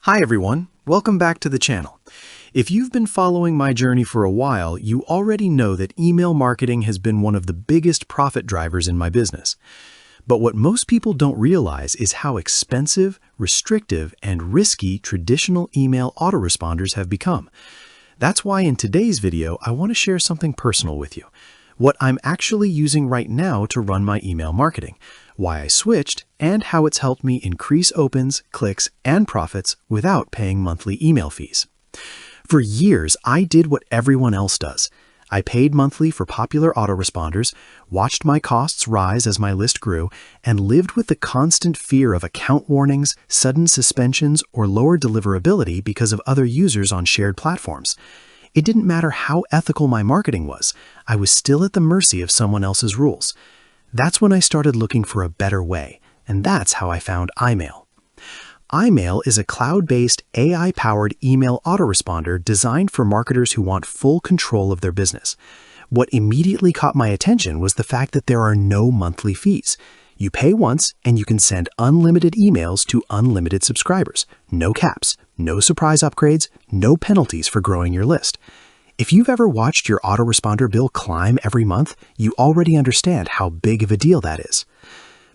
Hi everyone, welcome back to the channel. If you've been following my journey for a while, you already know that email marketing has been one of the biggest profit drivers in my business. But what most people don't realize is how expensive, restrictive, and risky traditional email autoresponders have become. That's why in today's video, I want to share something personal with you. What I'm actually using right now to run my email marketing, why I switched, and how it's helped me increase opens, clicks, and profits without paying monthly email fees. For years, I did what everyone else does. I paid monthly for popular autoresponders, watched my costs rise as my list grew, and lived with the constant fear of account warnings, sudden suspensions, or lower deliverability because of other users on shared platforms. It didn't matter how ethical my marketing was, I was still at the mercy of someone else's rules. That's when I started looking for a better way, and that's how I found iMail. iMail is a cloud-based, AI-powered email autoresponder designed for marketers who want full control of their business. What immediately caught my attention was the fact that there are no monthly fees. You pay once, and you can send unlimited emails to unlimited subscribers. No caps, no surprise upgrades, no penalties for growing your list. If you've ever watched your autoresponder bill climb every month, you already understand how big of a deal that is.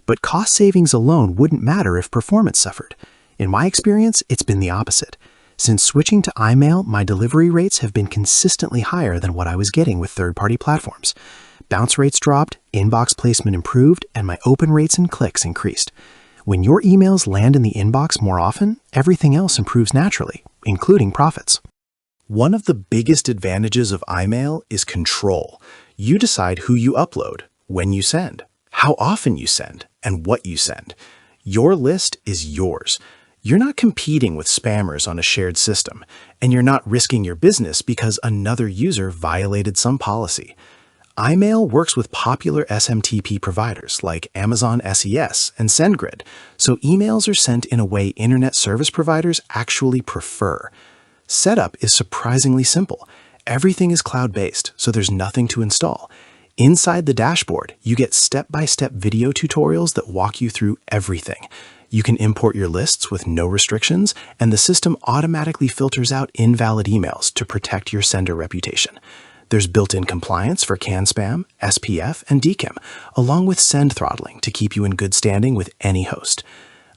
But cost savings alone wouldn't matter if performance suffered. In my experience, it's been the opposite. Since switching to iMail, my delivery rates have been consistently higher than what I was getting with third-party platforms. Bounce rates dropped, inbox placement improved, and my open rates and clicks increased. When your emails land in the inbox more often, everything else improves naturally, including profits. One of the biggest advantages of iMail is control. You decide who you upload, when you send, how often you send, and what you send. Your list is yours. You're not competing with spammers on a shared system, and you're not risking your business because another user violated some policy. iMail works with popular SMTP providers like Amazon SES and SendGrid, so emails are sent in a way internet service providers actually prefer. Setup is surprisingly simple. Everything is cloud-based, so there's nothing to install. Inside the dashboard, you get step-by-step video tutorials that walk you through everything. You can import your lists with no restrictions, and the system automatically filters out invalid emails to protect your sender reputation. There's built-in compliance for CAN spam, SPF, and DKIM, along with send throttling to keep you in good standing with any host.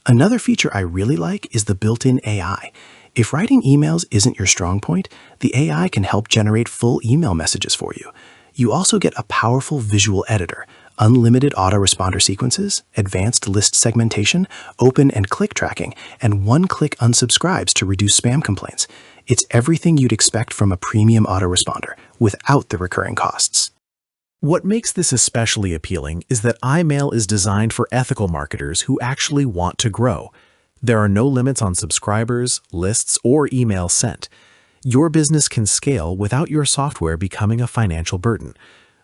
Another feature I really like is the built-in AI. If writing emails isn't your strong point, the AI can help generate full email messages for you. You also get a powerful visual editor, unlimited autoresponder sequences, advanced list segmentation, open and click tracking, and one-click unsubscribes to reduce spam complaints. It's everything you'd expect from a premium autoresponder, without the recurring costs. What makes this especially appealing is that iMail is designed for ethical marketers who actually want to grow. There are no limits on subscribers, lists, or emails sent. Your business can scale without your software becoming a financial burden.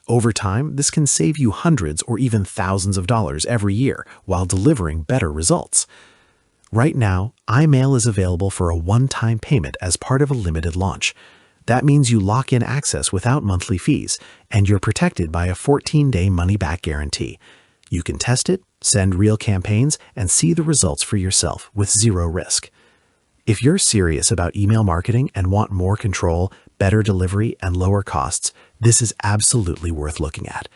Over time, this can save you hundreds or even thousands of dollars every year while delivering better results. Right now, iMail is available for a one-time payment as part of a limited launch. That means you lock in access without monthly fees, and you're protected by a 14-day money-back guarantee. You can test it, send real campaigns, and see the results for yourself with zero risk. If you're serious about email marketing and want more control, better delivery, and lower costs, this is absolutely worth looking at.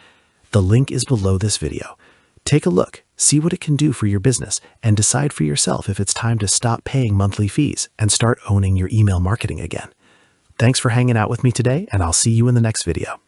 The link is below this video. Take a look, see what it can do for your business, and decide for yourself if it's time to stop paying monthly fees and start owning your email marketing again. Thanks for hanging out with me today, and I'll see you in the next video.